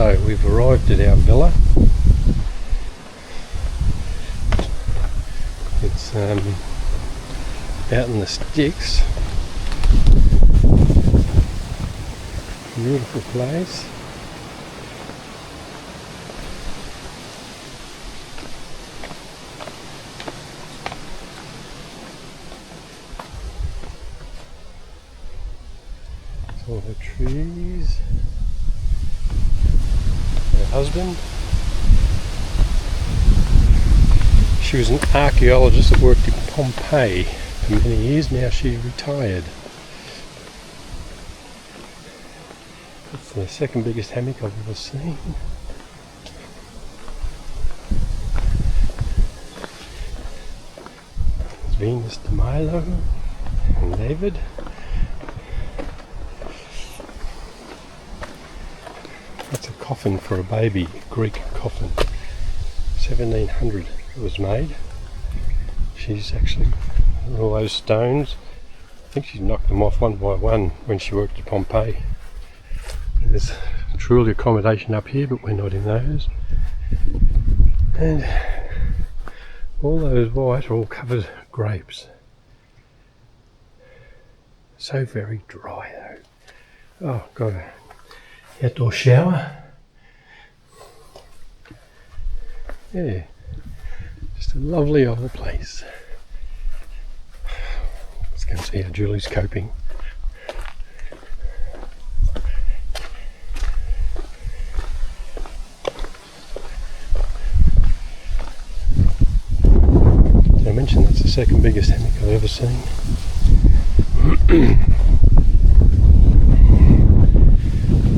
So we've arrived at our villa. It's out in the sticks. Beautiful place. All the trees. Her husband. She was an archaeologist that worked in Pompeii for many years. Now she retired. It's the second biggest hammock I've ever seen. There's Venus de Milo and David. That's a coffin for a baby, a Greek coffin. 1700 it was made. She's actually, all those stones, I think she's knocked them off one by one when she worked at Pompeii. There's truly accommodation up here, but we're not in those. And all those white are all covered grapes. So very dry though. Oh, got an outdoor shower. Yeah, just a lovely old place. Let's go and see how Julie's coping. Did I mention that's the second biggest hammock I've ever seen?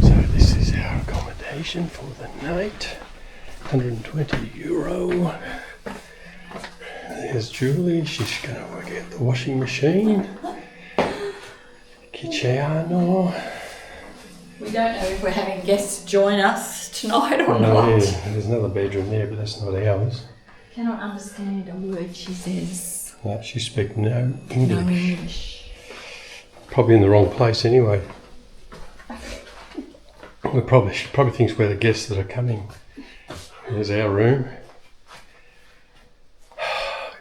So this is our accommodation for the night. €120. There's Julie, she's going to work out the washing machine. Kitcheano. We don't know if we're having guests join us tonight or not. Oh yeah, there's another bedroom there, but that's not ours. Cannot understand a word she says. No, she speaks no English. No English. Probably in the wrong place anyway. She probably thinks we're the guests that are coming. There's our room.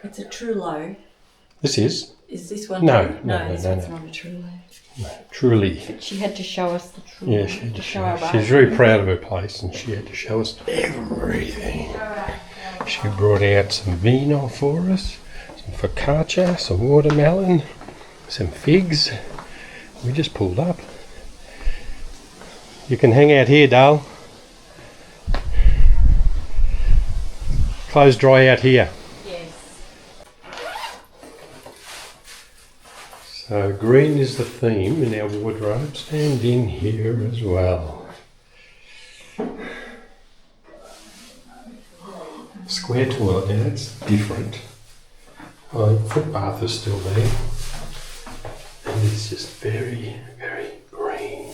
It's a true low. This is? Is this one? No, true? no, this no, one's no. not a true low. No, truly. But she had to show us the true. Yeah, she had to show us. our She's very proud of her place and she had to show us everything. She brought out some vino for us, some focaccia, some watermelon, some figs. We just pulled up. You can hang out here, Dale. Clothes dry out here. Yes. So green is the theme in our wardrobes and in here as well. Square toilet, now that's different. The foot bath is still there. And it's just very, very green.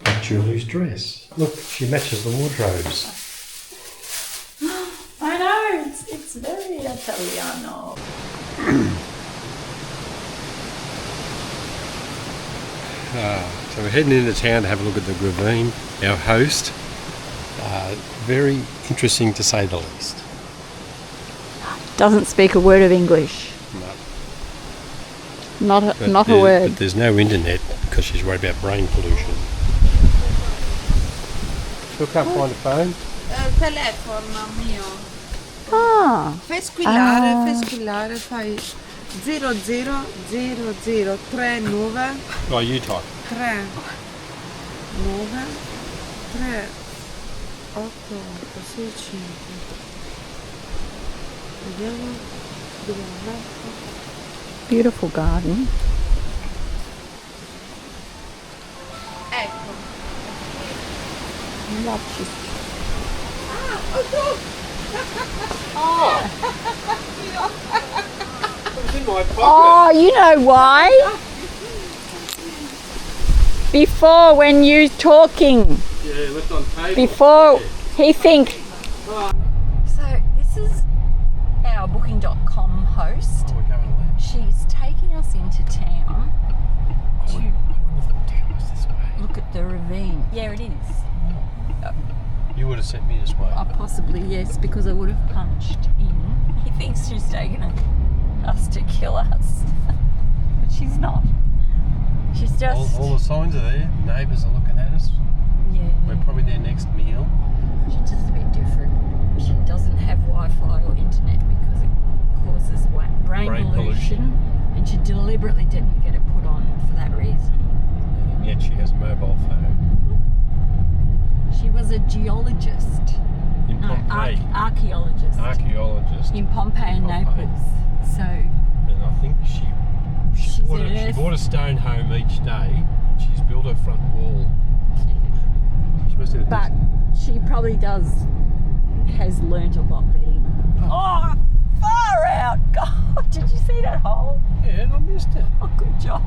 Like Julie's dress. Look, she matches the wardrobes. I know, it's very Italiano. So we're heading into town to have a look at the Gravine, our host. Very interesting to say the least. Doesn't speak a word of English. No. Not a word. But there's no internet because she's worried about brain pollution. Still can't find a phone? Telefono mio. Ah. Fai squillare, fai 000039 Oh, you type. 3 9 3 8 6 5. Vediamo dove è andato. Beautiful garden. Ecco. It's in my pocket. Oh, you know why? Before, when you talking, Yeah, left on table. before he think. So this is our Booking.com host. Oh, we're going left. She's taking us into town I wonder if the town is this way. to look at the ravine. Yeah, it is. You would have sent me this way. Possibly, yes, because I would have punched in. He thinks she's taken us to kill us. But she's not. She's just... All the signs are there. The neighbours are looking at us. Yeah. We're probably their next meal. She's just a bit different. She doesn't have Wi-Fi or internet because it causes brain pollution. And she deliberately didn't get it put on for that reason. And yet she has a mobile phone. She was a geologist. In Pompeii. Archaeologist. Archaeologist. In Pompeii and Pompeii. Naples. So And I think she She's brought a stone home each day. She's built her front wall. She must have but she probably has learnt a lot being. Oh, far out! God, did you see that hole? Yeah, I missed it. Oh, good job.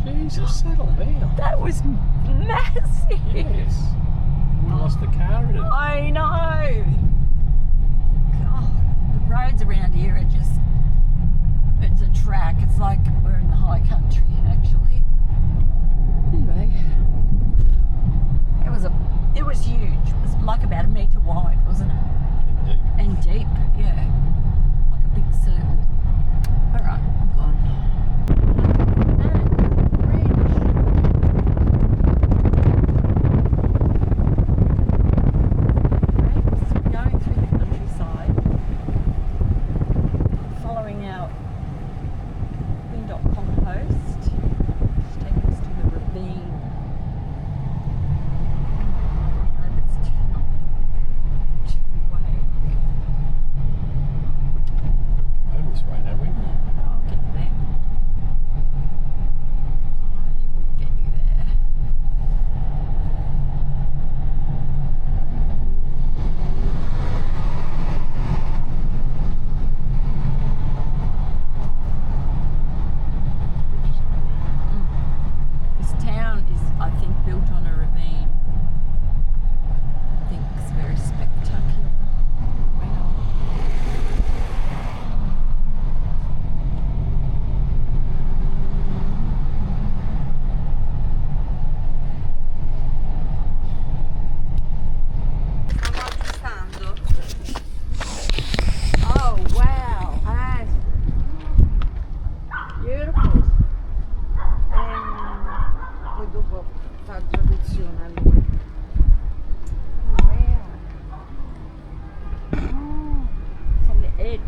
Jesus, settle down. That was massive. Yes. We lost the car in it. I know. God, the roads around here are just, it's a track. It's like we're in the high country, actually. Anyway, it was huge. It was like about a metre wide, wasn't it? Indeed. And deep, yeah. Like a big circle. Alright, I'm gone. Going through the countryside, following our Win.com post, which takes us to the ravine. I hope it's not two-way. Home this way, don't we? I'll get you there. I will get you there. This town is, I think, built on a ravine. I think it's very spectacular. Wow. Stanno acquistando. Oh, wow. Beautiful. Poi dopo fa traduzione a lui. Wow. Oh, it's on the edge.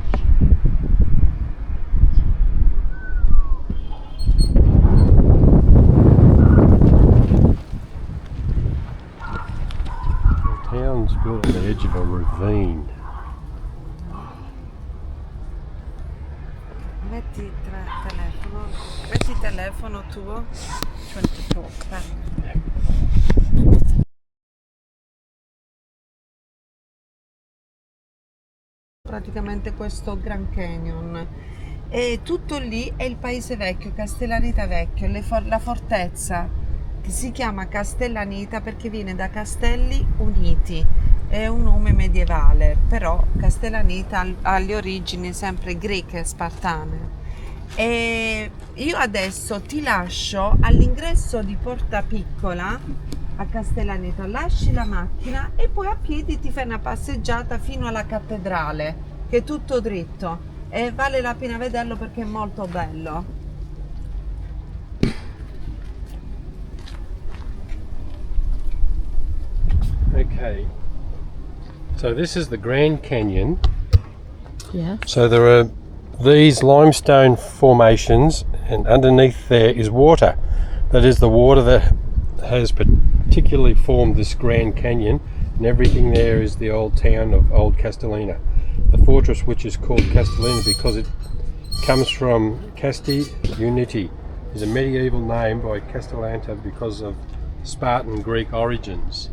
The town's built on the edge of a ravine. Metti telefono tuo. Trying to talk back. Praticamente questo Grand Canyon. E tutto lì è il paese vecchio, Castellaneta Vecchio, la fortezza che si chiama Castellaneta perché viene da Castelli Uniti, è un nome medievale, però Castellaneta ha le origini sempre greche e spartane. E io adesso ti lascio all'ingresso di Porta Piccola a Castellaneta, lasci la macchina e poi a piedi ti fai una passeggiata fino alla cattedrale, che è tutto dritto e vale la pena vederlo perché è molto bello. Okay. So this is the Grand Canyon. Yes. So there are these limestone formations, and underneath there is water. That is the water that has particularly formed this Grand Canyon, and everything there is the old town of Old Castellina. The fortress, which is called Castellina because it comes from Casti Uniti, is a medieval name by Castellanta because of Spartan Greek origins.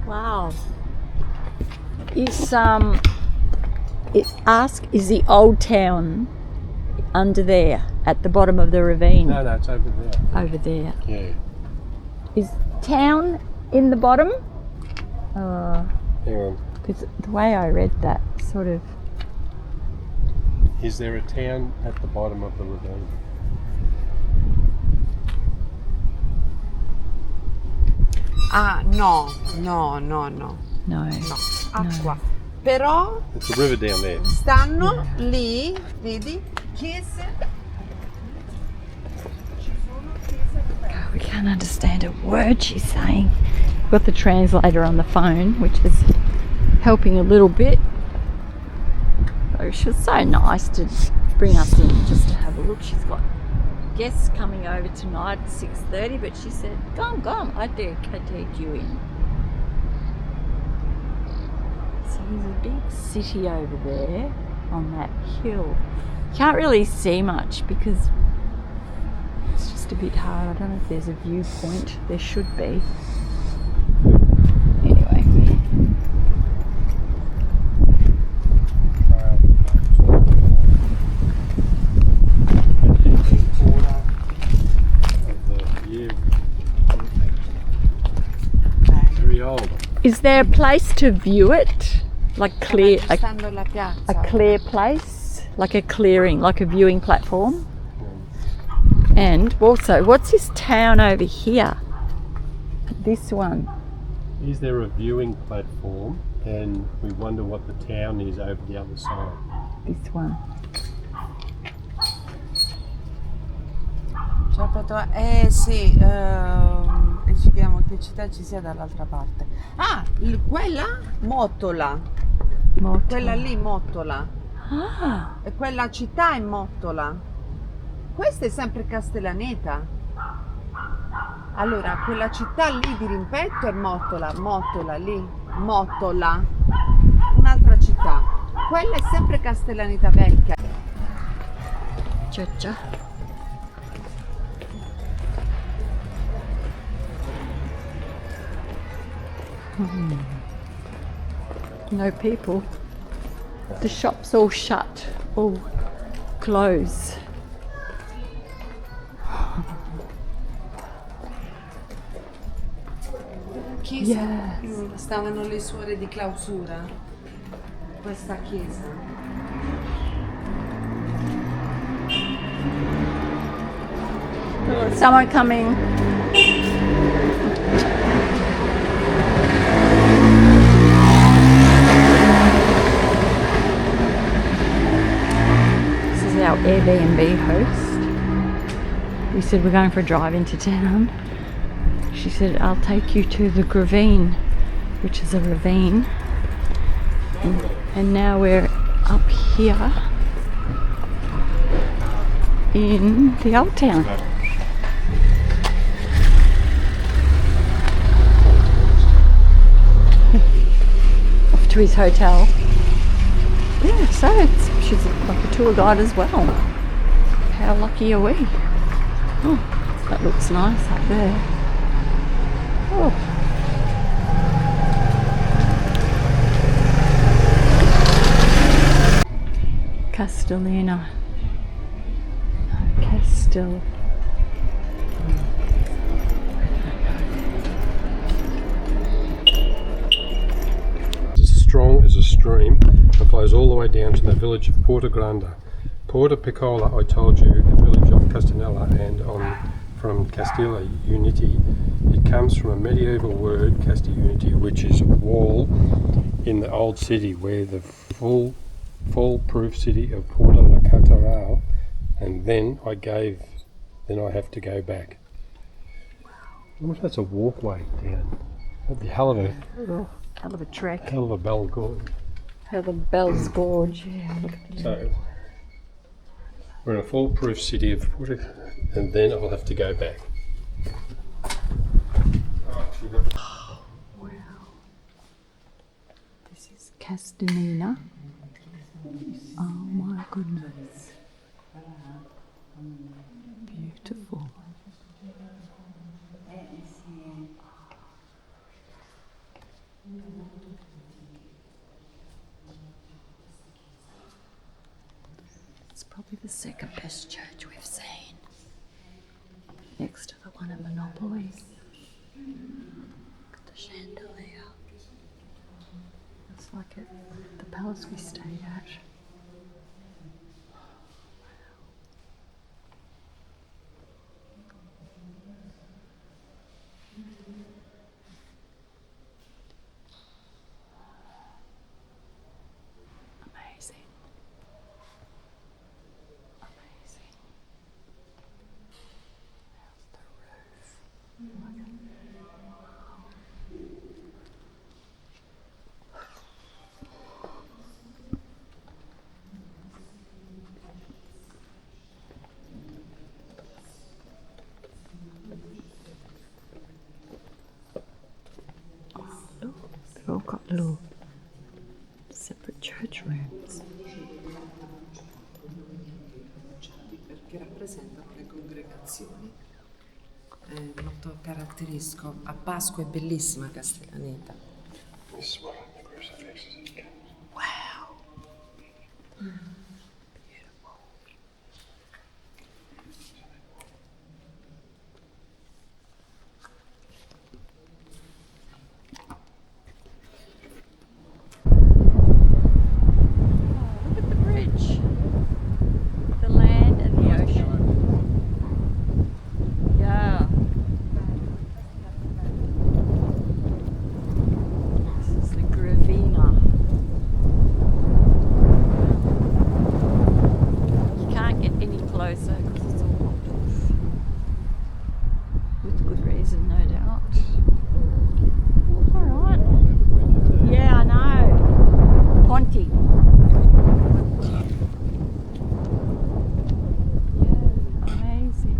Wow. Is is the old town under there at the bottom of the ravine? No, it's over there. Over there. Yeah. Is town in the bottom? Hang on. Because the way I read that sort of. Is there a town at the bottom of the ravine? Ah, no, no, no, no, No. no, acqua. Però It's a river down there. stanno lì, vedi, chiese. We can't understand a word she's saying. We've got the translator on the phone, which is helping a little bit. So she was so nice to bring us in just to have a look. She's got guests coming over tonight at 6:30, but she said, come, I take you in. So there's a big city over there on that hill. Can't really see much because it's just a bit hard. I don't know if there's a viewpoint. There should be. Anyway. Very old. Is there a place to view it? Like clear, Stando la piazza. a clear place? Like a clearing, like a viewing platform? And also, what's this town over here? This one. Is there a viewing platform? And we wonder what the town is over the other side. This one. Ciao Pato, sì, e ci chiediamo che città ci sia dall'altra parte. Ah, quella? Mottola. Quella lì, Mottola. Ah, E quella città è Mottola. Questa è sempre Castellaneta. Allora, quella città lì di rimpetto è Mottola, Mottola lì, Mottola. Un'altra città. Quella è sempre Castellaneta Vecchia. Già. No people. The shop's all shut, all closed. Chiesa. Yes. Stavano le suore di clausura. Questa chiesa. Someone coming. This is our Airbnb host. We said we're going for a drive into town. She said, I'll take you to the Gravine, which is a ravine. And now we're up here in the old town. Off to his hotel. Yeah, so she's like a tour guide as well. How lucky are we? Oh, that looks nice up there. Oh. Castellina. Castel. As strong as a stream and flows all the way down to the village of Porta Grande. Porta Piccola, I told you, the village of Castanella, and from Castilla Unity. It comes from a medieval word, Castilla Unity, which is a wall in the old city where the foolproof city of Porta la Catedral, and then I have to go back. I wonder if that's a walkway down. That'd be hell of Hell of a trek. a bell gorge. Hell of a Bell's Gorge. Yeah, look at the So we're in a foolproof city of Porta, and then I'll have to go back. Wow. This is Castellina. Oh my goodness. Beautiful. It's probably the second best church we've seen. Next to the one at Monopoly. Look at the chandelier. It's like at the palace we stayed at. little separate church rooms. Perché rappresentano le congregazioni. È molto caratteristico. A Pasqua è bellissima Castellaneta. This is one of the crucifixes. Wow. Look at the bridge. The land and the ocean. Yeah. This is the Gravina. You can't get any closer because it's all blocked off. With good reason, no doubt. Alright. Yeah, I know. Ponty. Yeah, amazing.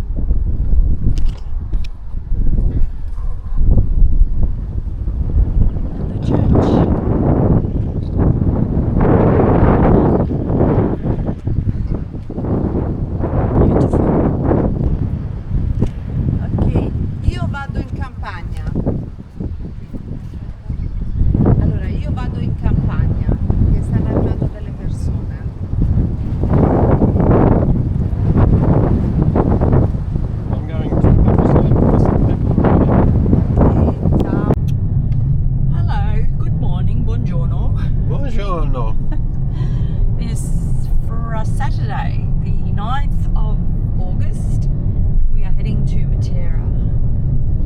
And the church. Beautiful. Ok, io vado in campagna. Allora, io vado in campagna, che stanno arrivando delle persone. I'm going to Ok, ciao. Hello, good morning, buongiorno. Buongiorno. It's for a Saturday, the 9th of August. We are heading to Matera.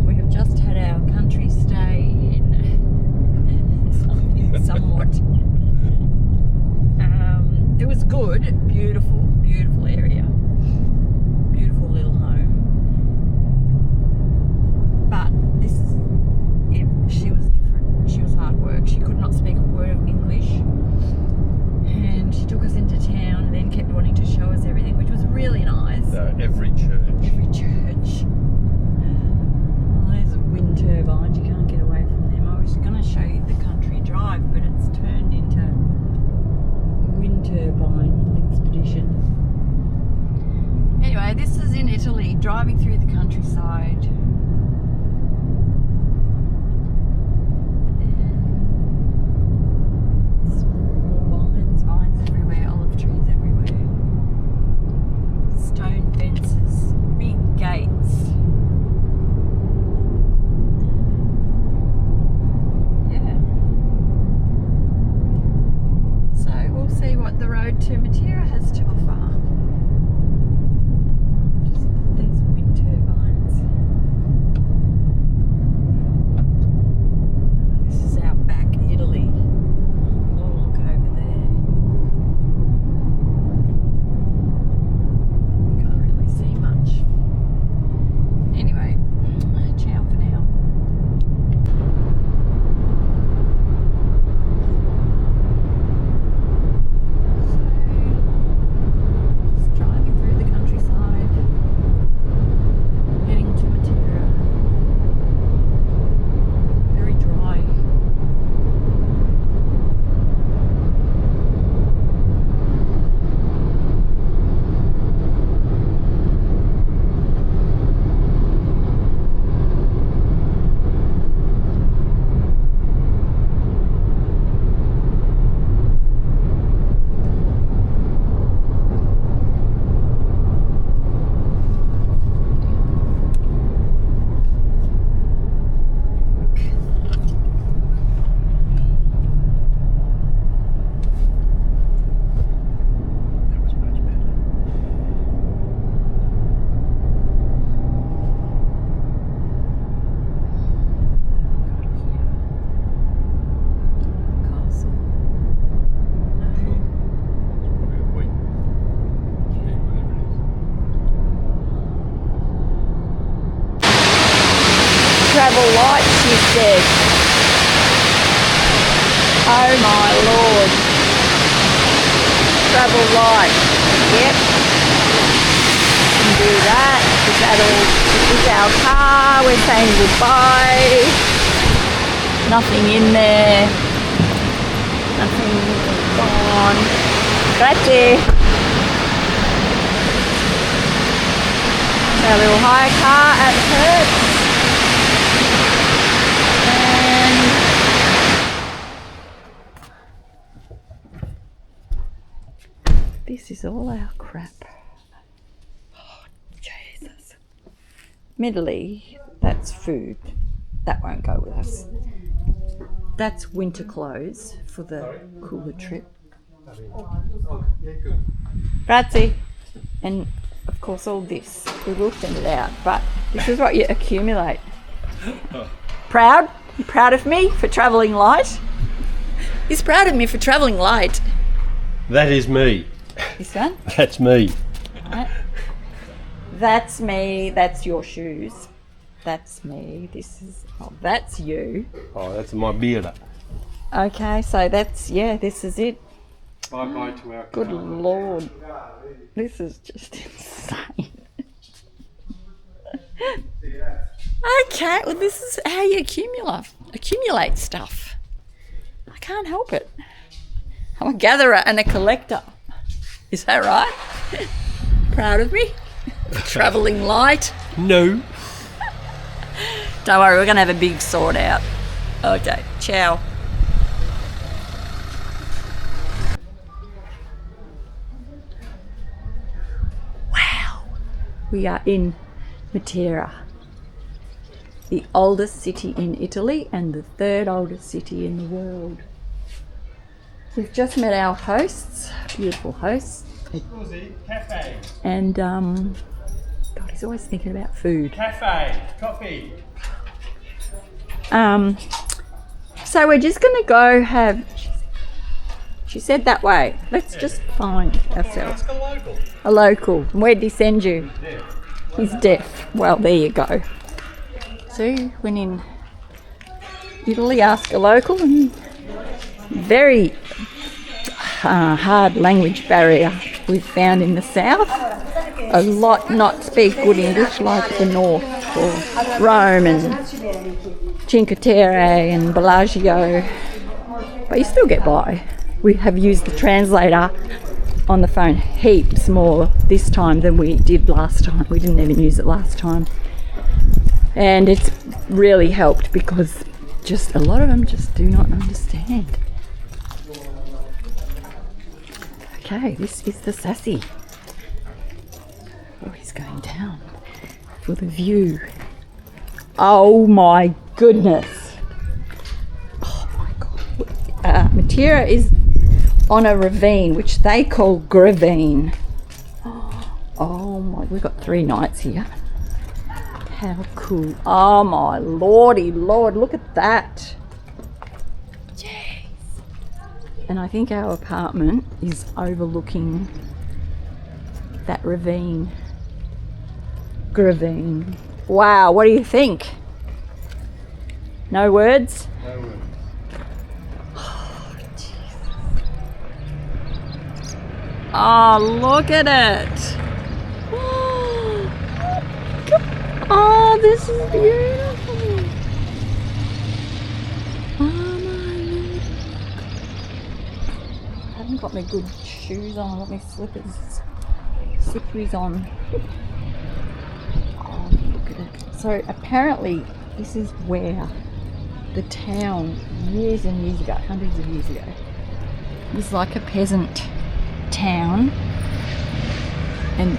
We have just had our country stay in somewhat. It was good, beautiful, beautiful area. Beautiful little home. But she was different. She was hard work. She could not speak a word of English. And she took us into town and then kept wanting to show us everything, which was really nice. Every church. Every church. Well, there's wind turbines, you can't get away from them. I was going to show you the country drive, but it's turned into a wind turbine expedition. Anyway, this is in Italy, driving through the countryside. Vines everywhere, olive trees everywhere. Stone fences, big gates. Yeah. So we'll see what the road to Matera has to offer. Just these wind turbines. This is out back Italy. Oh, look over there. You can't really see much. Anyway, ciao for now. So, just driving through the countryside, heading to Matera. Very dry. That was much better. Castle. No. It's probably a wheat. Yeah, whatever it is. Travel light, she said. Oh my lord. Travel light. Yep. Can do that. Is that all? This is our car. We're saying goodbye. Nothing in there. on. Grazie. Our little hire car at Hertz. And this is all our crap. Oh, Jesus. Admittedly, that's food. That won't go with us. That's winter clothes for the cooler trip. Grazie. And of course all this, we will send it out, but this is what you accumulate. Proud? You proud of me for travelling light? He's proud of me for travelling light. That is me. This one? That's me. Right. That's me, that's your shoes. That's me, this is, oh, that's you. Oh, that's my beard. Okay, so that's, yeah, this is it. Bye-bye to our Good Lord. This is just insane. Okay, well this is how you accumulate stuff. I can't help it. I'm a gatherer and a collector. Is that right? Proud of me? Travelling light? No. Don't worry, we're going to have a big sort out. Okay, ciao. Wow. We are in Matera, the oldest city in Italy and the third oldest city in the world. We've just met our hosts, beautiful hosts. Cafe. And, God, he's always thinking about food. Cafe. Coffee. So we're just going to go have, she said that way. Let's just find ourselves Ask a local. a local. Where'd he send you? He's deaf. Well, there you go. So when in Italy, ask a local, and very hard language barrier we've found in the south. A lot not speak good English like the north, or Rome and Cinque Terre and Bellagio, but you still get by. We have used the translator on the phone heaps more this time than we did last time. We didn't even use it last time, and it's really helped because just a lot of them just do not understand. Okay, this is the Sassy. Oh, he's going down for the view. Oh my goodness. Oh my God. Matera is on a ravine, which they call Gravine. Oh my, we've got 3 nights here. How cool. Oh my lordy lord, look at that. Jeez. And I think our apartment is overlooking that ravine. Gravine. Wow, what do you think? No words? No words. Oh, Jesus. Oh, look at it. Oh, this is beautiful. Oh my Lord. I haven't got my good shoes on. I've got my slipperies on. Oh, look at it. So apparently this is where the town years and years ago, hundreds of years ago, was like a peasant town, and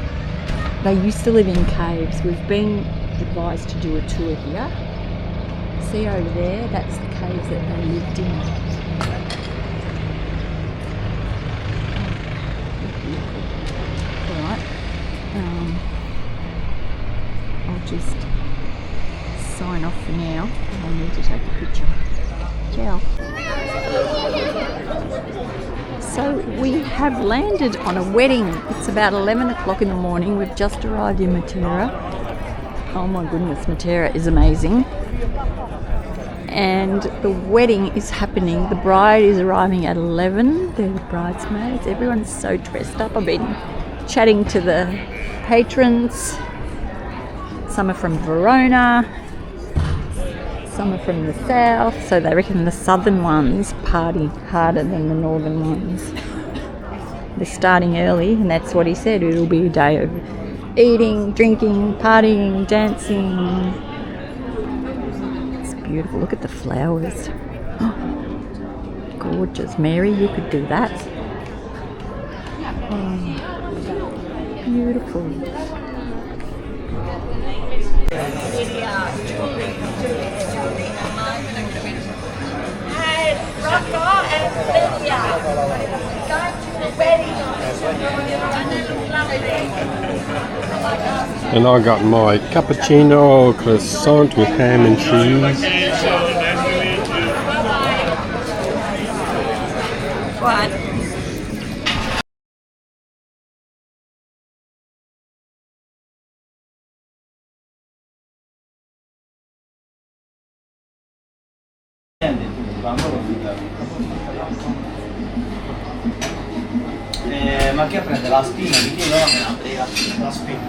they used to live in caves. We've been advised to do a tour here. See over there, that's the caves that they lived in. Alright, I'll just sign off for now. I need to take a picture. Ciao. So we have landed on a wedding. It's about 11 o'clock in the morning. We've just arrived in Matera. Oh my goodness, Matera is amazing. And the wedding is happening. The bride is arriving at 11. They're the bridesmaids. Everyone's so dressed up. I've been chatting to the patrons. Some are from Verona. Some are from the south. So they reckon the southern ones party harder than the northern ones. They're starting early, and that's what he said. It'll be a day of eating, drinking, partying, dancing. It's beautiful. Look at the flowers. Gorgeous. Mary, you could do that. Oh, beautiful. And I got my cappuccino croissant with ham and cheese. What? Ma che prende la spina di chi non me la prega? La spina.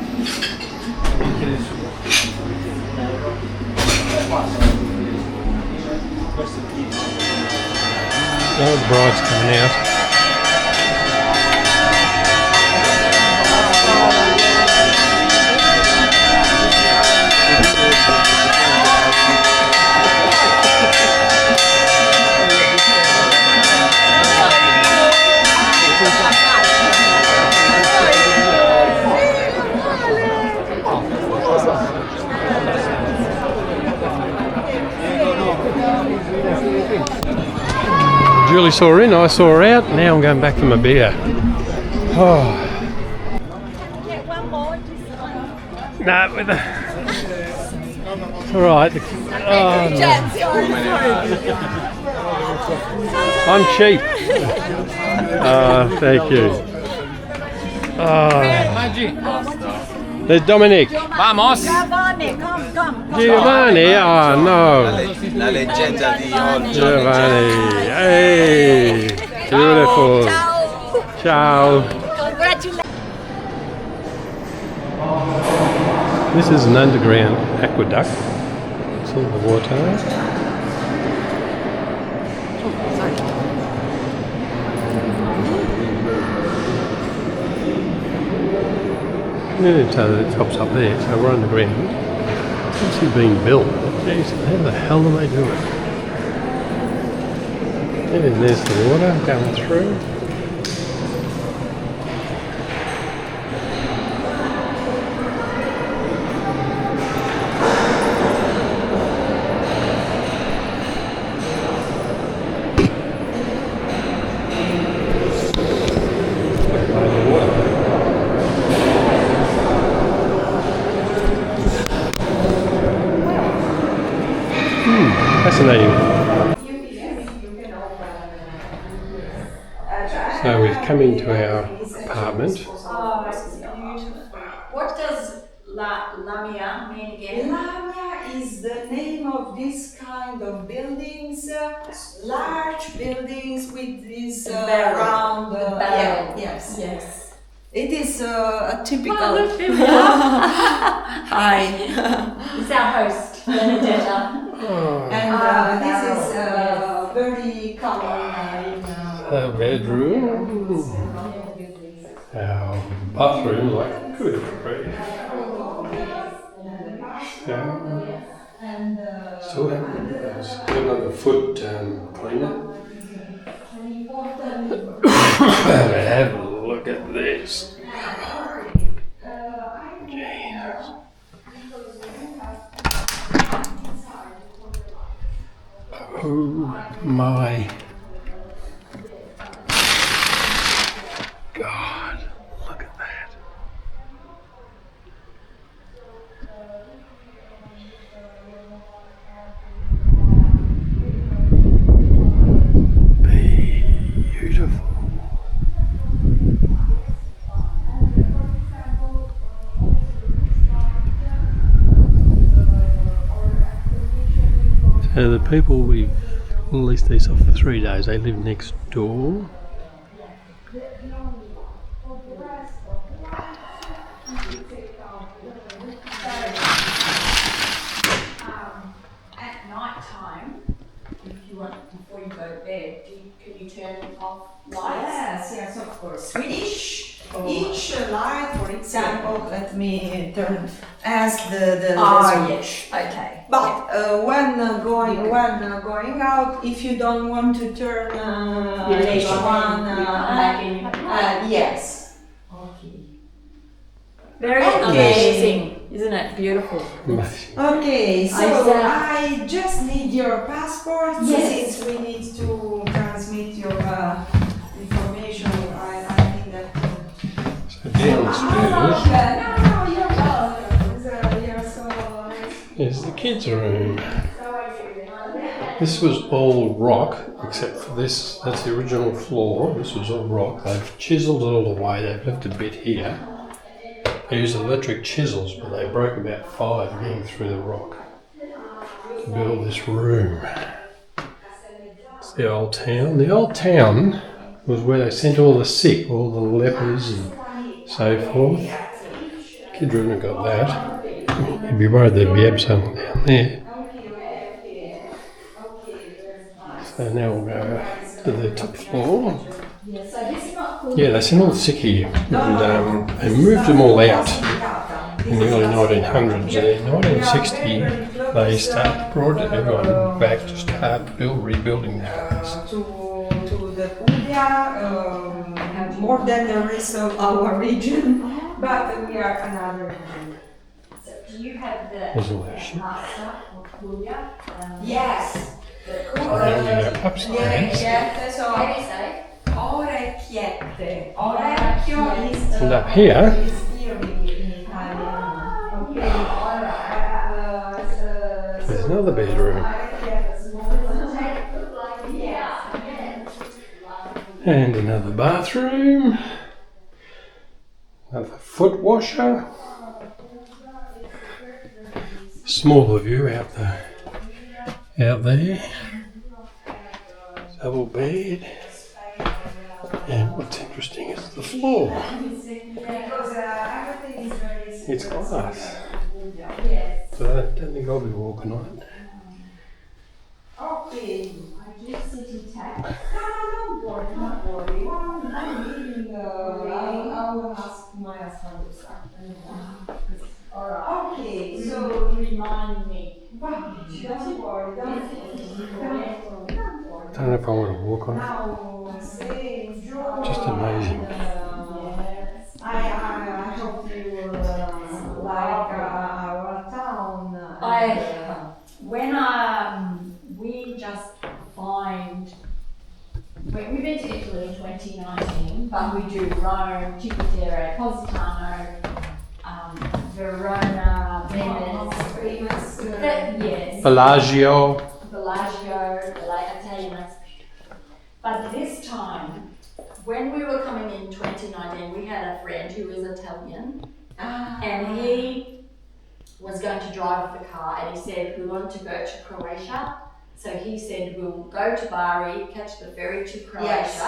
Bicchiere di sugo. Questo è il tipo. Oh, the bride's coming out. Julie saw her in, I saw her out. Now I'm going back for my beer. Oh. No, with the... It's all right. Oh, no. I'm cheap. Thank you. There's Dominic. Vamos! Giovanni, oh no. La leggenda di oggi. Giovanni, hey, beautiful. Ciao. This is an underground aqueduct. It's all the water. So it stops up there, so we're underground. It's actually being built. Jeez, how the hell do they do it? And there's the water going through. Fascinating. So we've come into our apartment. What does Lamia mean again? Lamia is the name of this kind of buildings, large buildings with this round. Yes. It is a typical. Hi. It's our host, Benedetta. And this is very common. Our bedroom. Our bathroom, like good grief. Still have another foot cleaner. Have a look at this. Jesus. Oh my God, look at that. Beautiful. So the people we leased these off for 3 days, they live next door. At night time, if you want, before you go to bed, can you you turn off lights? Yes, of course. Swedish. Each light, for example, let me turn as the switch. Yes. Okay. But when going out, if you don't want to turn each one, you come back in. yes. Okay. Very Okay. amazing, isn't it? Beautiful. Amazing. Okay, so Isaac. I just need your passport Yes. since we need to transmit your information. I think that. So downstairs No, you're welcome. You're so nice. is the kids' room. This was all rock, except for this. That's the original floor. This was all rock. They've chiselled it all away. They've left a bit here. They used electric chisels, but they broke about 5 getting through the rock to build this room. It's the old town. The old town was where they sent all the sick, all the lepers and so forth. Kid wouldn't have got that. You'd be worried there'd be absent down there. So now we'll go to the top floor. Yeah, they sent all the sick here and they moved them all out in the early 1900s. And in 1960 they brought everyone back to start rebuilding this place. To the Puglia, more than the rest of our region, but we are another region. So do you have the There's all that shit. master of Puglia? Yes. Now we go upstairs. Orecchiette, so How do you say? orecchiette. Orecchio is And up here, is hearing in Italian. there's another bedroom. And another bathroom. Another foot washer. Smaller view out there. Double bed. And what's interesting is the floor. It's glass. So I don't think I'll be walking on it. Okay. Don't worry. I will ask my husband. Alright. Okay, so So remind me. don't worry, I don't know if I want to walk on it. now say Just amazing. I hope you will like our town. We just find. We've been to Italy in 2019, but we do Rome, Civitere, Positano, Verona, Venice. Famous. Yes. Bellagio. Bellagio, the Italian. But this time, when we were coming in 2019, we had a friend who was Italian, and he was going to drive the car, and he said we want to go to Croatia. So he said we'll go to Bari, catch the ferry to Croatia. Yes.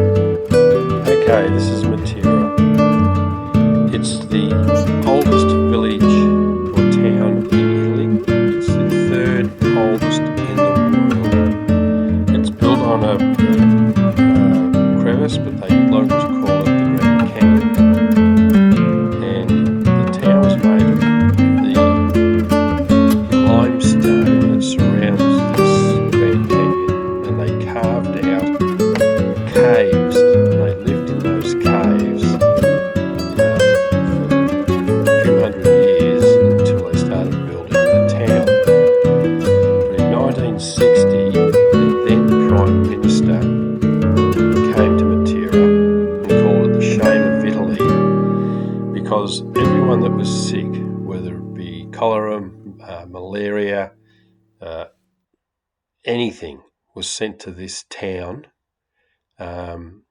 Okay, this is Matera. It's the oldest village or town in Italy. It's the third oldest in the world. It's built on a crevice, but they locals call it the Grand Canyon. And the town was made of the limestone that surrounds this Grand Canyon, and they carved out caves. They lived in those caves for a few hundred years. because everyone that was sick, whether it be cholera, malaria, anything, was sent to this town, and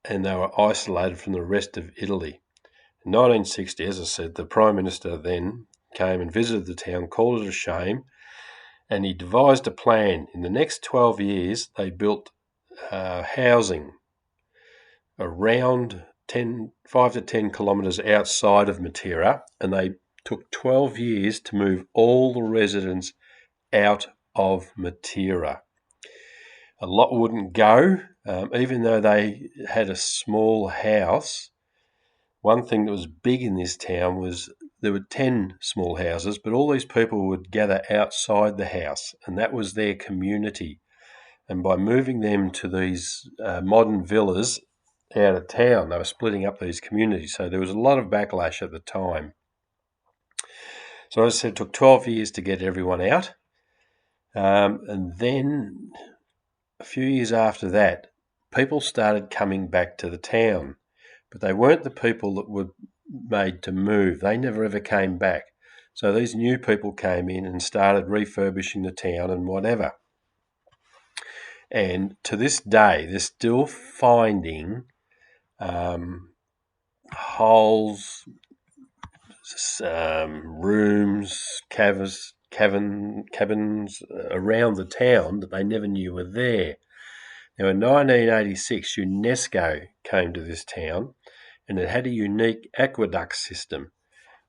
they were isolated from the rest of Italy. In 1960, as I said, the Prime Minister then came and visited the town, called it a shame, and he devised a plan. In the next 12 years, they built housing around 5 to 10 kilometres outside of Matera, and they took 12 years to move all the residents out of Matera. A lot wouldn't go, even though they had a small house. One thing that was big in this town was there were 10 small houses, but all these people would gather outside the house, and that was their community. And by moving them to these modern villas out of town, they were splitting up these communities. So there was a lot of backlash at the time. So as I said, it took 12 years to get everyone out. And then a few years after that, people started coming back to the town. But they weren't the people that were made to move. They never ever came back. So these new people came in and started refurbishing the town and whatever. And to this day, they're still finding holes, rooms, cabins around the town that they never knew were there. Now, in 1986, UNESCO came to this town, and it had a unique aqueduct system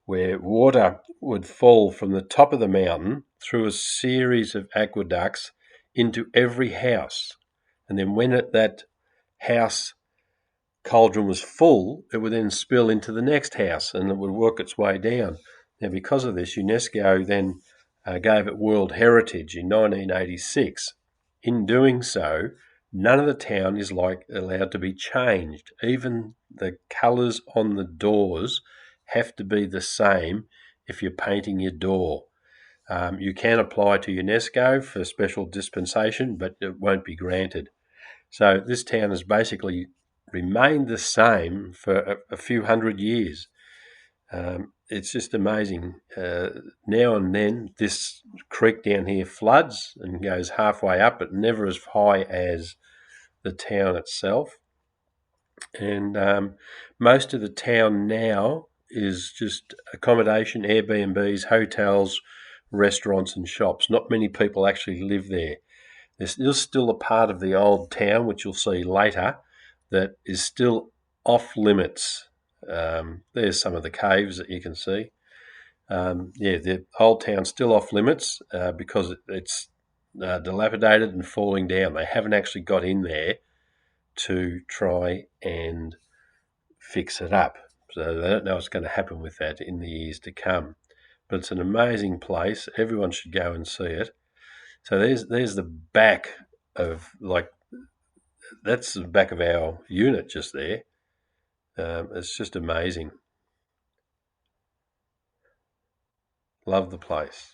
where water would fall from the top of the mountain through a series of aqueducts into every house. And then when that house cauldron was full, it would then spill into the next house and it would work its way down. Now, because of this, UNESCO then gave it World Heritage in 1986. In doing so, none of the town is allowed to be changed. Even the colours on the doors have to be the same if you're painting your door. You can apply to UNESCO for special dispensation, but it won't be granted. So this town has basically remained the same for a few hundred years. It's just amazing. Now and then, this creek down here floods and goes halfway up, but never as high as the town itself. And most of the town now is just accommodation, Airbnbs, hotels, restaurants and shops. Not many people actually live there. There's still a part of the old town, which you'll see later, that is still off limits. There's some of the caves that you can see. The old town's still off limits because it's dilapidated and falling down. They haven't actually got in there to try and fix it up. So they don't know what's going to happen with that in the years to come. But it's an amazing place. Everyone should go and see it. So there's the back of, that's the back of our unit just there. It's just amazing. Love the place.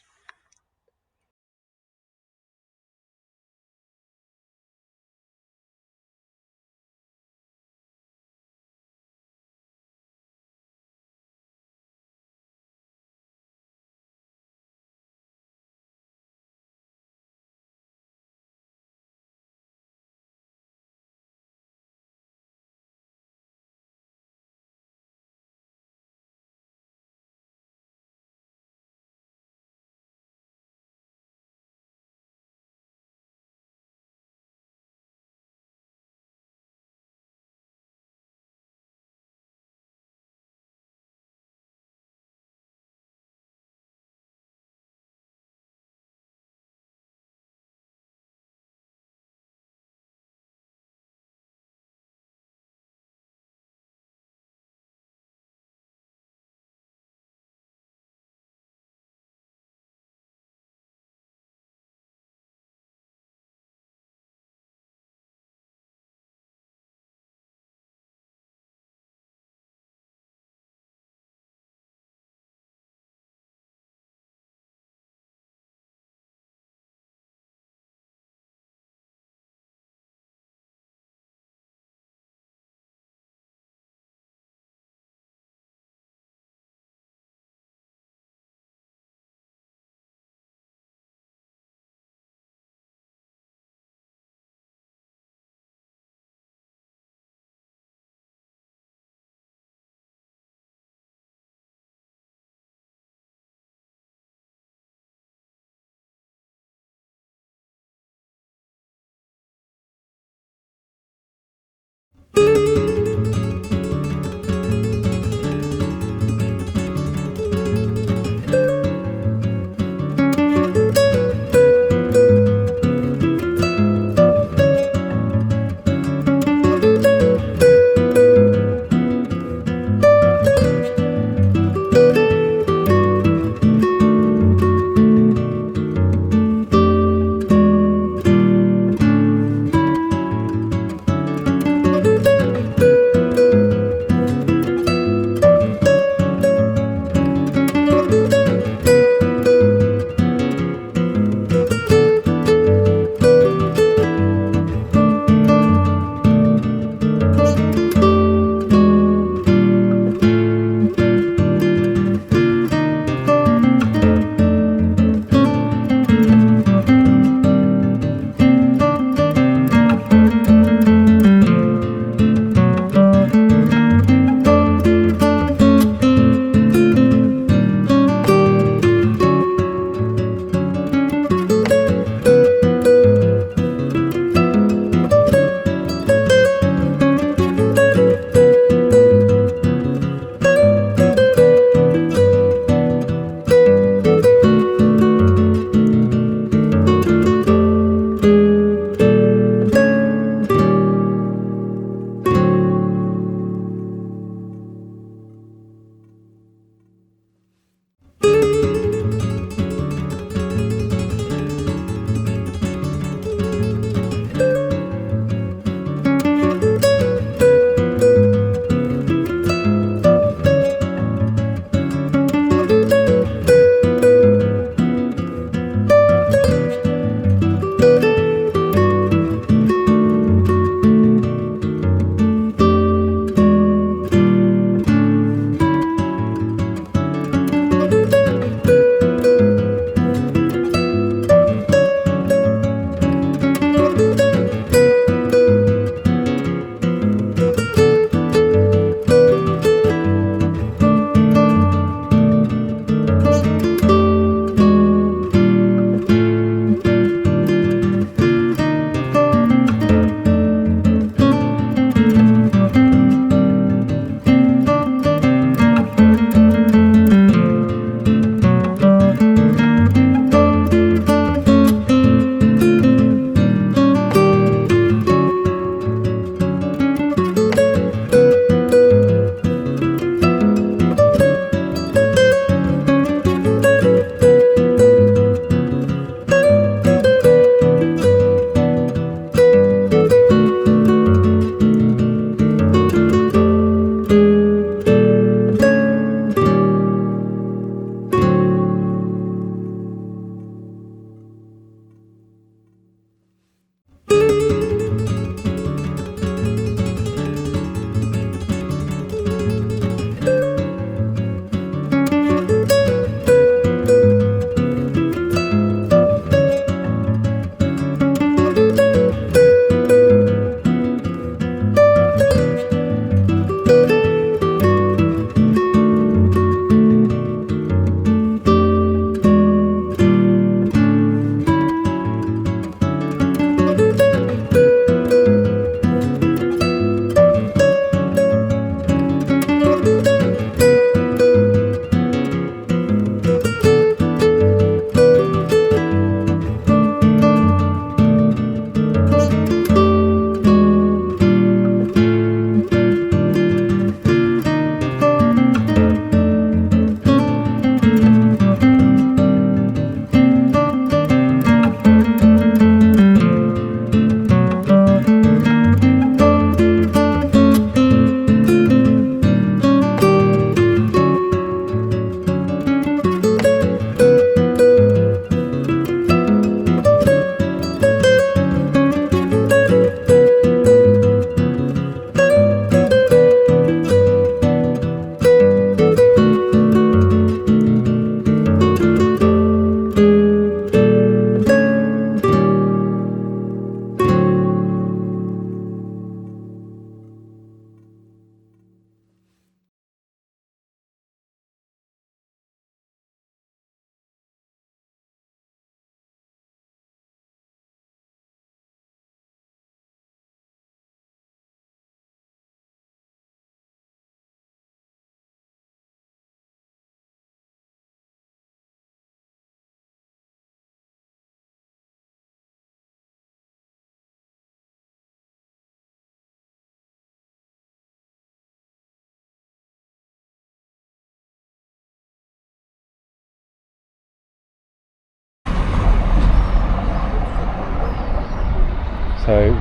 So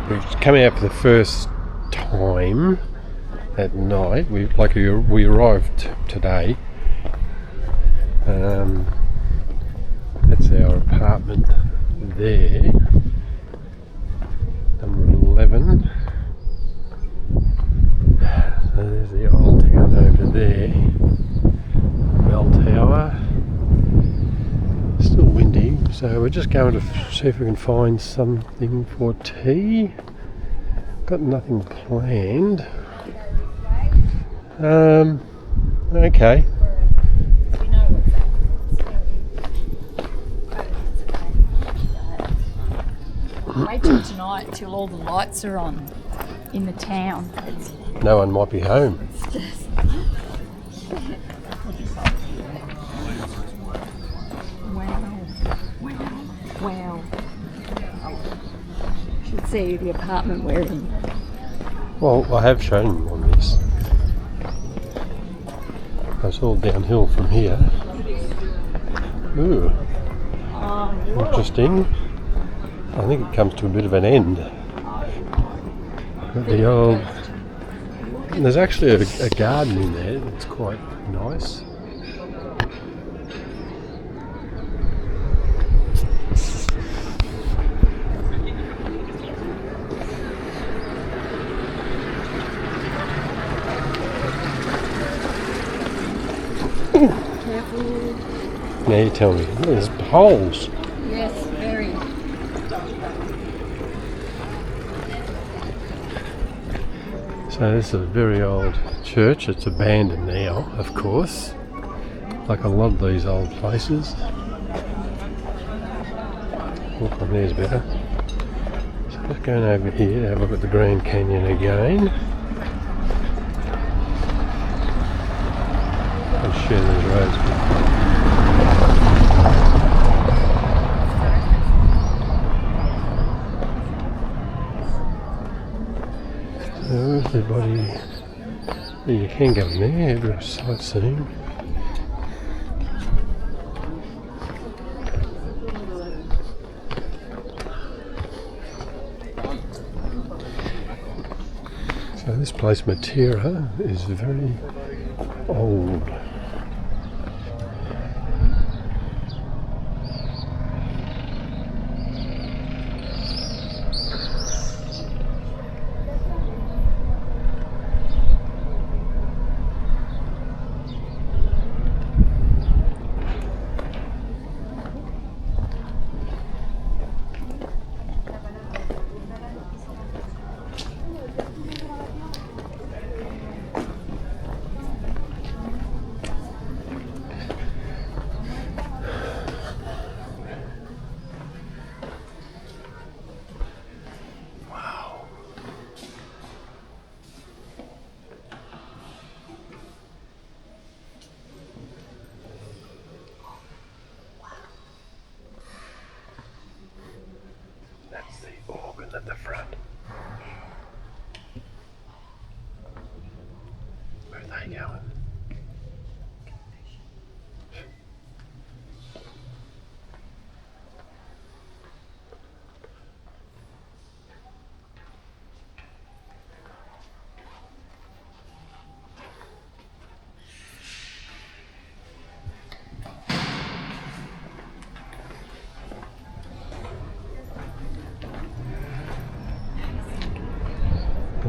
we've come out for the first time at night. We arrived today. That's our apartment there, number 11. So there's the old town over there, Bell Tower. Still windy, so we're just going to see if we can find something for tea. Got nothing planned. Okay. Wait till tonight till all the lights are on in the town. No one might be home. Wow. Should see the apartment we're in. Well, I have shown them on this. It's all downhill from here. Ooh, interesting. I think it comes to a bit of an end. The old... There's actually a garden in there that's quite nice. Now you tell me, there's holes. Yes, very. So this is a very old church. It's abandoned now, of course, like a lot of these old places. Look on there's better. So just going over here to have a look at the Grand Canyon again. I'll share these roads with you. Everybody, you can go in there, a bit of sightseeing. So this place, Matera, is very old. At the front. Where are they going?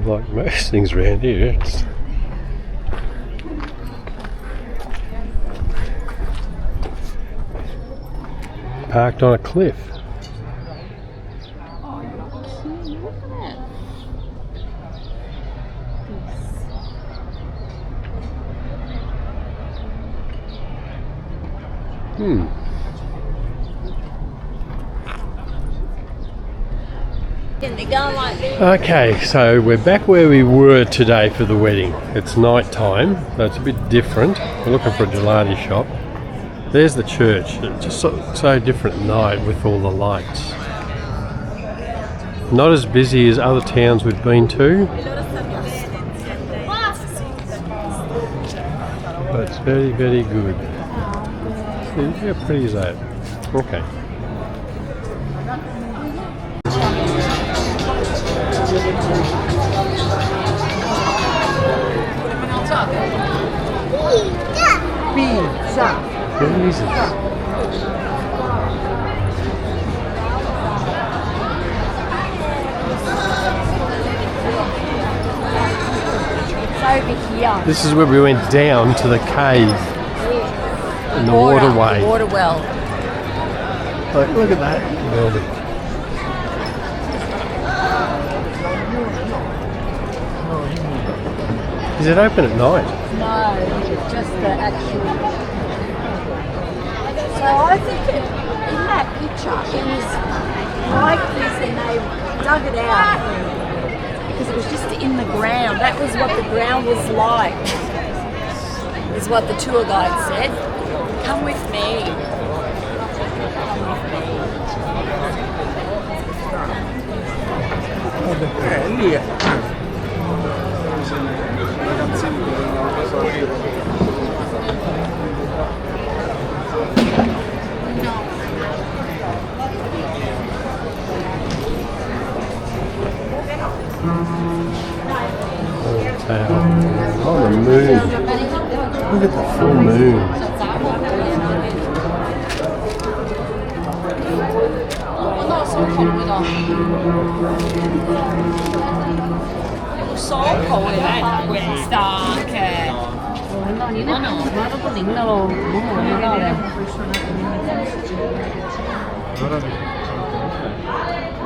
Like most things around here, it's parked on a cliff. Oh, cute. Look at that. Okay, so we're back where we were today for the wedding. It's night time, so it's a bit different. We're looking for a gelati shop. There's the church. It's just so different at night with all the lights. Not as busy as other towns we've been to, but it's very, very good. See how pretty is that? Okay. Pizza. Jesus. It's over here. This is where we went down to the cave in the waterway. The water well. Look at that building. Is it open at night? No, just the actual. So I think in that picture it was like this and they dug it out because it was just in the ground. That was what the ground was like, is what the tour guide said. Come with me. Oh, the moon. Look at the full moon. Questa che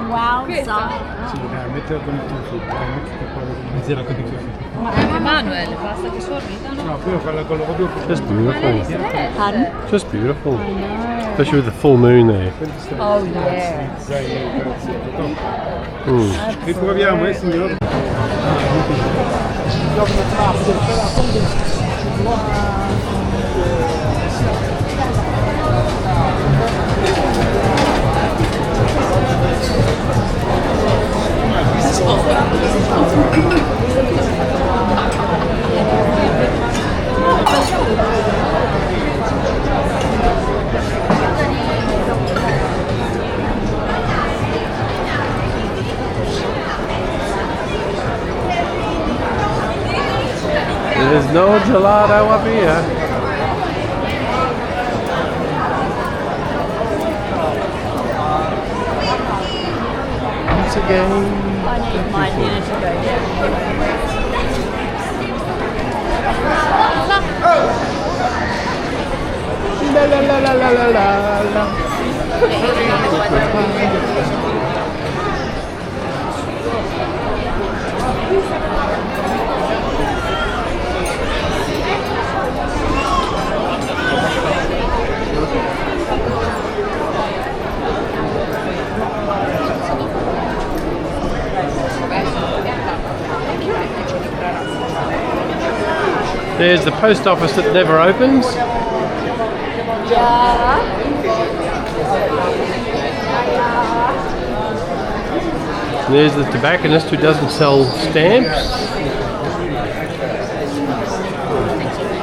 wow, Emanuele, basta che sorridano. No, prima farla con l'olio. Just beautiful. pardon? Just beautiful. Especially with the full moon there. Oh yeah. Riproviamo, signor? There's no gelato up here. Once again. I need my dinner to go down. La la la la la la la la. There's the post office that never opens. There's the tobacconist who doesn't sell stamps.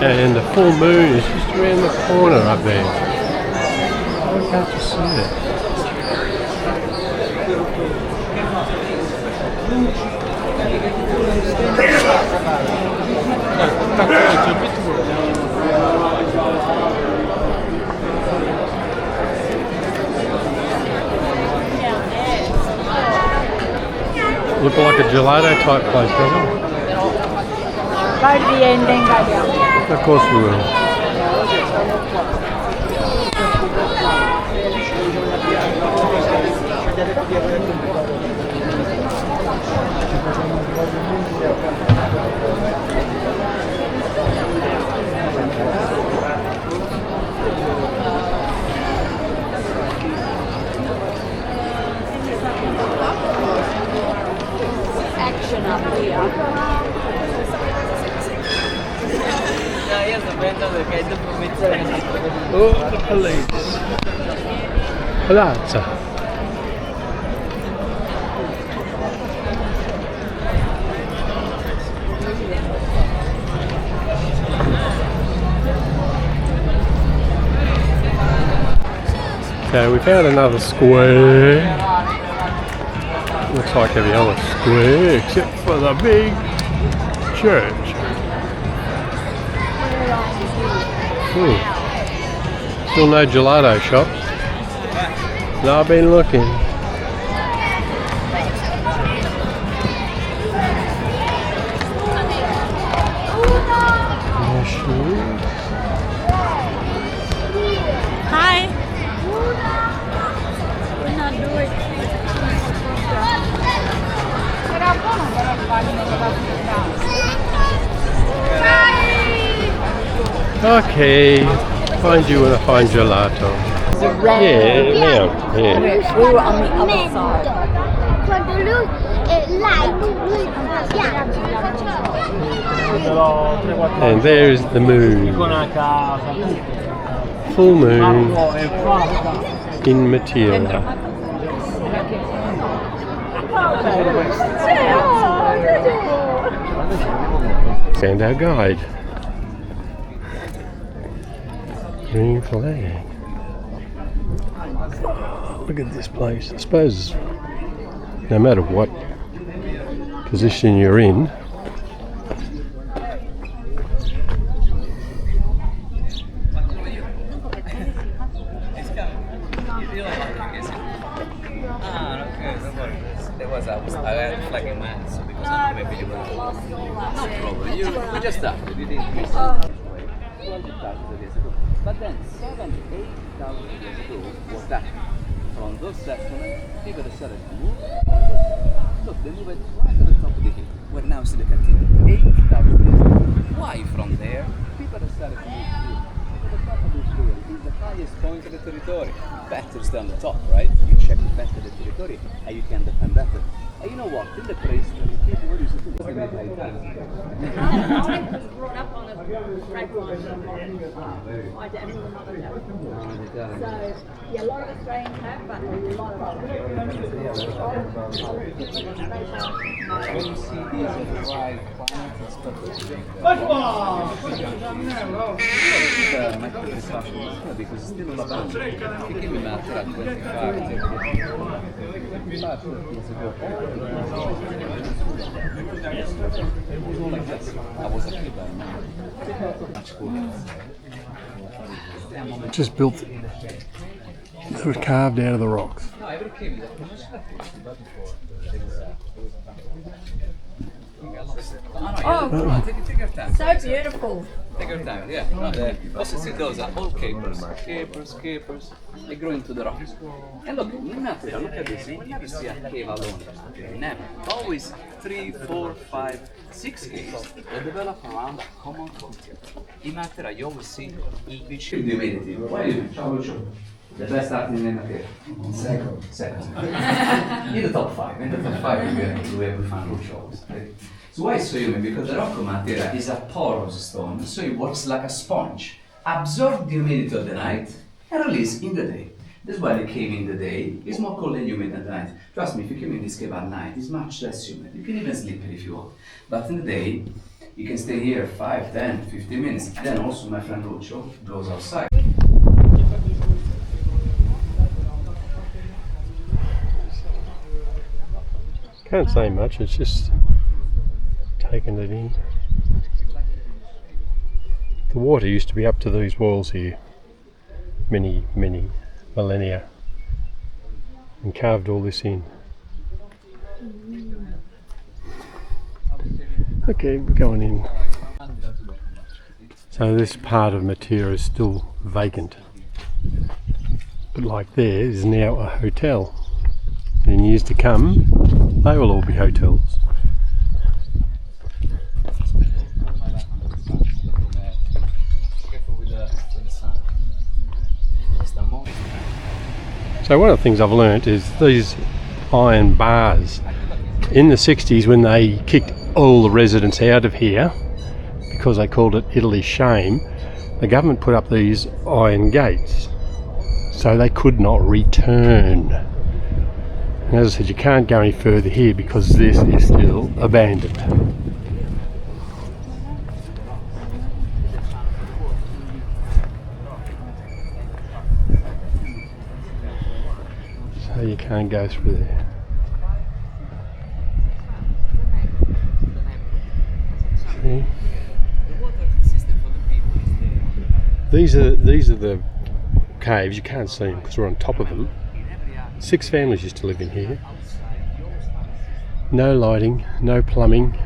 And the full moon is just around the corner up there. Why can't you see it? Look like a gelato type place, doesn't it? Go to the end, then go down. Of course we will. Action up here. Oh, the police. Palazza. Okay, we found another square. Looks looks like every other square except for the big church. Still no gelato shops. No, I've been looking. Hi. We're not doing Okay, find you when I find gelato. Yeah, now, yeah. We were on the other side. Quando lui lui And there's the moon. Full moon in Matera. And our guide. Green flag. Look at this place. I suppose no matter what position you're in, I had flagging man, so because I maybe you were no problem. You just started. You didn't miss it. 12,000 years ago. But then 7,000 to 8,000 years ago, what happened? From those settlements, people decided to move. Look, they moved right to the top of the hill. We're now still at 8,000 years ago. Why from there? People decided to move here. The top of this hill is the highest point of the territory. Better to stay on the top, right? You check better the territory and you can defend better. And you know what? In the prehistory, people were used to do this. I was brought up on a fragment. I don't know another level. So, yeah, a lot of Australians have, but a lot of When you see these dry planets and stuff because it's still a lot. If you give me matter at 25, 30 years ago, it was all like this. I was a kid, I remember. Much cooler. just built, they were carved out of the rocks. Take your time. So beautiful. Take your time, yeah. No, also see those are all capers. Capers. They grow into the rocks. And look, in Africa, look at this. You never see a cave alone. Never. Always 3, 4, 5, 6 caves. They develop around a common concept. In Africa, you always see the humidity. Why you? The best artist in Africa. Second. In the top 5. In the top 5, we find Lucio. So why so humid? Because the rock of Matera is a porous stone, so it works like a sponge. Absorb the humidity of the night and release in the day. That's why the cave in the day is more cold and humid than the night. Trust me, if you came in this cave at night, it's much less humid. You can even sleep here if you want. But in the day, you can stay here 5, 10, 15 minutes. Then also my friend Lucio goes outside. Can't say much, it's just taking it in. The water used to be up to these walls here many millennia and carved all this in. Okay, we're going in. So this part of Matera is still vacant, but like there is now a hotel. In years to come, they will all be hotels. So one of the things I've learnt is these iron bars. In the 60s, when they kicked all the residents out of here, because they called it Italy's shame, the government put up these iron gates so they could not return. And as I said, you can't go any further here because this is still abandoned. So you can't go through there. These are the caves. You can't see them because we're on top of them. 6 families used to live in here. No lighting, no plumbing.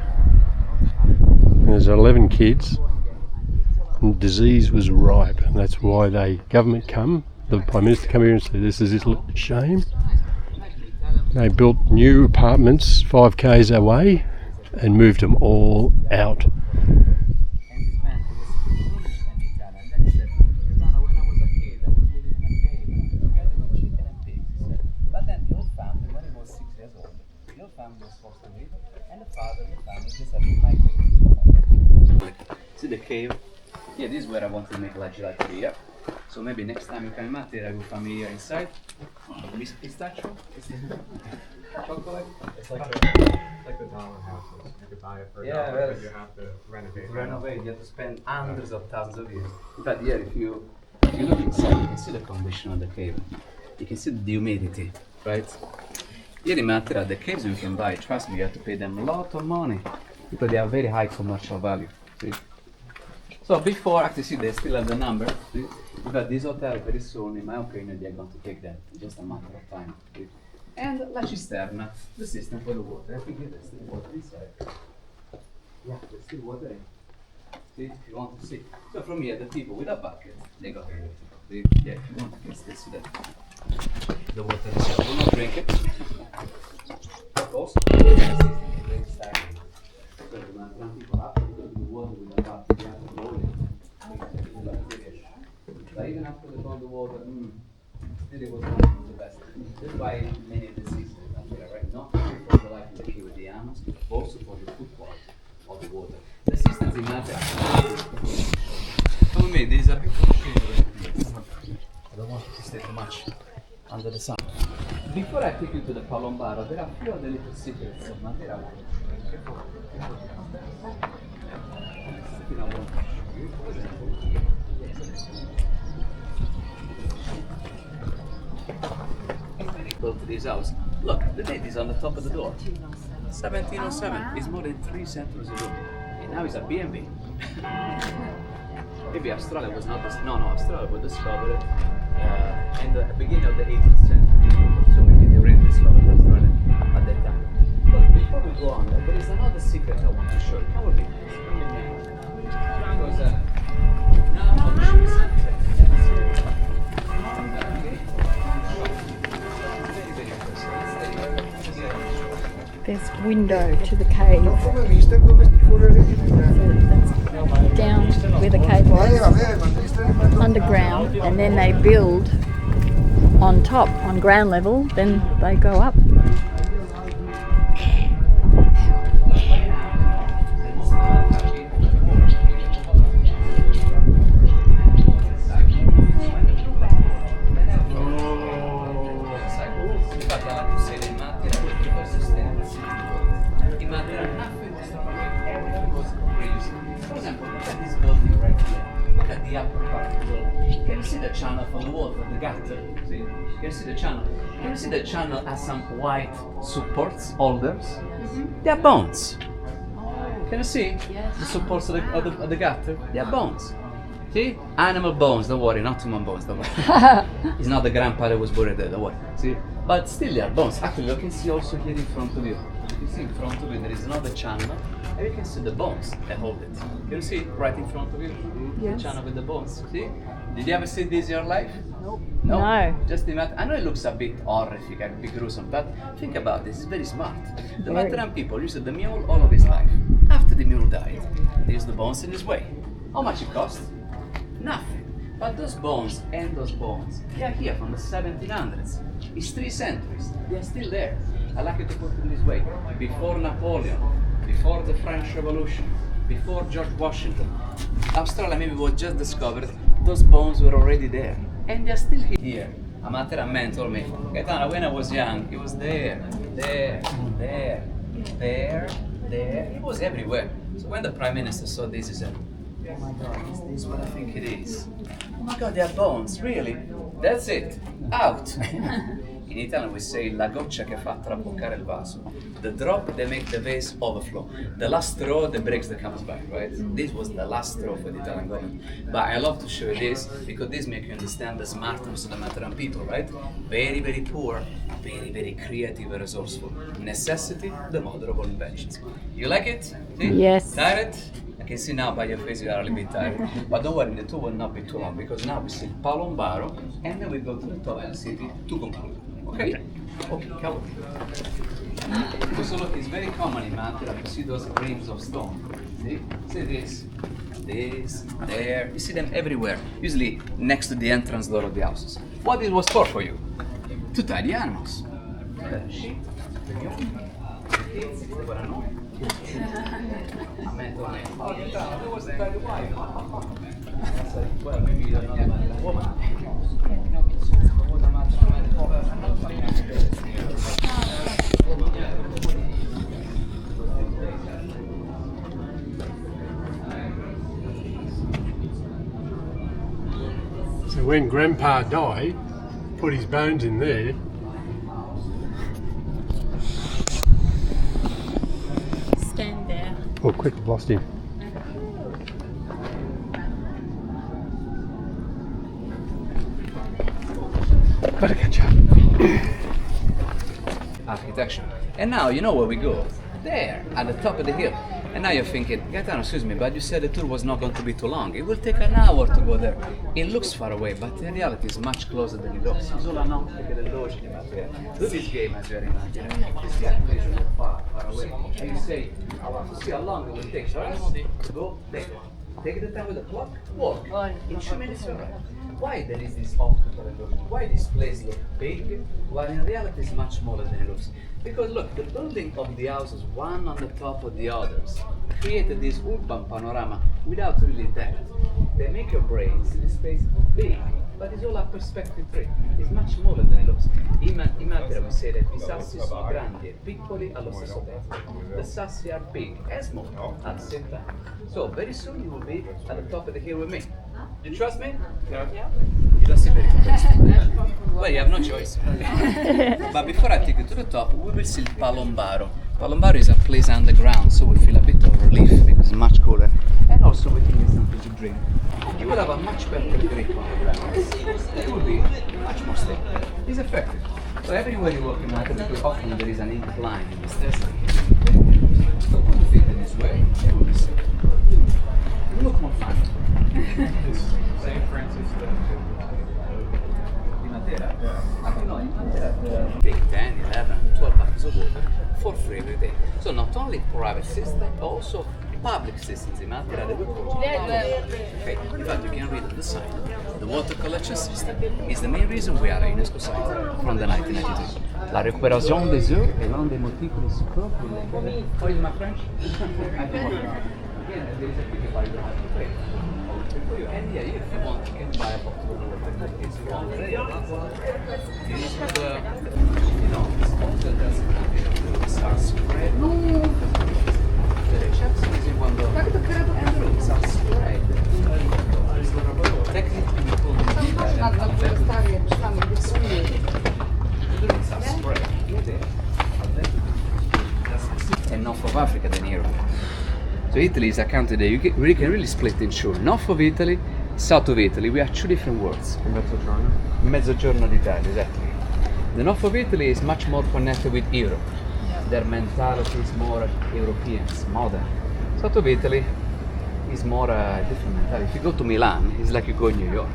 There's 11 kids. And disease was ripe, and that's why the Prime Minister come here and said this is a shame. They built new apartments 5 k's away and moved them all out. See the cave? Yeah, this is where I want to make la gelateria. So maybe next time you come in Matera, I will come here inside. Miss pistachio? Chocolate? It's like the dollar houses. You could buy it for a dollar, but you have to renovate. To renovate, you have to spend hundreds of thousands of years. In fact, here, if you look inside, you can see the condition of the cave. You can see the humidity, right? Here in Matera, the caves you can buy, trust me, you have to pay them a lot of money because they have very high commercial value. See? So before, actually, see, they still have the number. See? But this hotel, very soon, in my opinion, they are going to take them. It's just a matter of time. See? And la cisterna, the system for the water. I think there's still water inside. Yeah, there's still water in. See, if you want to see. So from here, the people with a bucket, they got the water. See? Yeah, if you want to get this, the water is will not drink it. Also, the system is very stagnant. So when people have to go to the water with a bucket, they have to roll it. But even after they found the water, still it was not the best. That's why many diseases are there, right? Not only for the life of the key with the animals, but also for the food quality of the water. The systems in matter. Tell me, these are people I don't want you to stay too much under the sun. Before I take you to the Palombaro, there are a few other little secrets of Matera. Built this house. Look, the date is on the top of the door. 1707. It's more than 3 centuries ago. And now it's a B&B. Maybe Australia was not Australia was discovered in the beginning of the 18th century. So maybe they already discovered Australia at that time. But before we go on, there is another secret I want to show you. Come with me. Because now I'll show you something. There's window to the cave. Down where the cave was, underground, and then they build on top, on ground level, then they go up. Can you see the channel? Can you see the channel has some white supports, holders? They are bones. Can you see the supports of the gutter? They are bones. See? Animal bones, don't worry, not human bones, don't worry. It's not the grandpa that was buried there, don't worry. See? But still they are bones. Actually, you can see also here in front of you. You can see in front of you there is another channel, and you can see the bones that hold it. Can you see right in front of you? Yes. The channel with the bones. See? Did you ever see this in your life? Nope. No. Just imagine. I know it looks a bit horrific, a bit gruesome, but think about this. It's very smart. The Mataran people used the mule all of his life. After the mule died, they used the bones in his way. How much it cost? Nothing. But those bones and those bones, they are here from the 1700s. It's 3 centuries. They are still there. I like it to put it this way. Before Napoleon, before the French Revolution, before George Washington, Australia maybe was just discovered. Those bones were already there. And they're still here. A Mataran man told me, Gaetano, when I was young, it was there. It was everywhere. So when the Prime Minister saw this, he said, oh my God, is this what I think it is? Oh my God, they are bones, really? That's it, out. In Italian we say la goccia che fa traboccare il vaso. The drop that makes the vase overflow. The last straw that breaks the camel's back, right? This was the last straw for the Italian government. But I love to show you this because this makes you understand the smartness of the Mataran people, right? Very, very poor, very, very creative and resourceful. Necessity, the mother of all inventions. You like it? See? Yes. Tired? I can see now by your face you are a little bit tired. But don't worry, the tour will not be too long because now we see Palombaro and then we go to the top of the city to conclude. Okay? Okay, come on. So look, it's very common in Mantilla to see those graves of stone. See? See this, there. You see them everywhere, usually next to the entrance door of the houses. What it was for you? To tie the animals. The sheep, the young, the kids, they were annoying. A me, oh, there was the wife. I said, well, maybe you're not a woman. So when Grandpa died, put his bones in there. Stand there. Oh, quick, I've lost him. Gotta catch up. Architecture. And now you know where we go. There, at the top of the hill. And now you're thinking, Gaetano, excuse me, but you said the tour was not going to be too long. It will take an hour to go there. It looks far away, but in reality it's much closer than it looks. Sulla notte che dell'oggi di Matera. Do this game as you're in Matera. You see a place you look far, far away. And you say, I want to see how long it will take for us to go there. Take the time with the clock, walk. In 2 minutes you're right. Why there is this optical illusion? Why this place looks big, while in reality it's much smaller than it looks? Because look, the building of the houses, one on the top of the others, created this urban panorama without really depth. They make your brain see the space big, but it's all a perspective trick. It's much smaller than it looks. In Matera we say that I sassi sono grandi e piccoli allo stesso tempo. The sassi are big and small at the same time. So very soon you will be at the top of the hill with me. Do you trust me? Yeah. You don't seem very convinced. Well, you have no choice. But before I take you to the top, we will see Palombaro. Palombaro is a place underground, so we feel a bit of relief because it's much cooler. And also we can get something to drink. You will have a much better grip on the ground. It will be much more stable. It's effective. So everywhere you walk in Matera, because often there is an incline in the stairs. So put the feet in this way, it will be safe. You look more fun. St. Francis Di Matera? No, in Matera, take 10, 11, 12 buckets of water for free every day. So not only private system, but also public systems in Matera that we call okay. In fact, you can read on the sign. The water collection system is the main reason we are a UNESCO site from the 1992. La récupération des eaux est l'un des motifs principaux pour les... Oh, is my French? I think again, there is a ticket by the have to pay. For you. And yeah, if you want, you can buy a bottle of water. It's from the this is the, you know, it's also the SARS spread. The reception is in one door. And the rooms are spread. Technically, we call it the rooms are spread. And North of Africa than Europe. So Italy is a country that we can really split in two. North of Italy, south of Italy, we have two different worlds. Mezzogiorno. Mezzogiorno d'Italia, exactly. The north of Italy is much more connected with Europe. Their mentality is more European, it's modern. South of Italy is more different mentality. If you go to Milan, it's like you go in New York.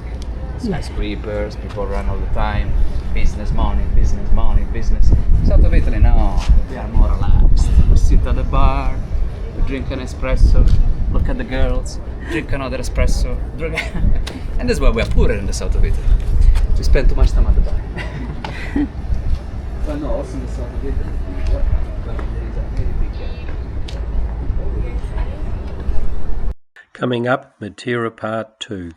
Skyscrapers, people run all the time, business, money, business. South of Italy, no, they are more relaxed. We sit at the bar, we drink an espresso, look at the girls, drink another espresso, and that's why we are poorer in the south of Italy. We spend too much time at the bar. But no, also in the south of Italy, there is a very big gap. Coming up, Matera Part 2.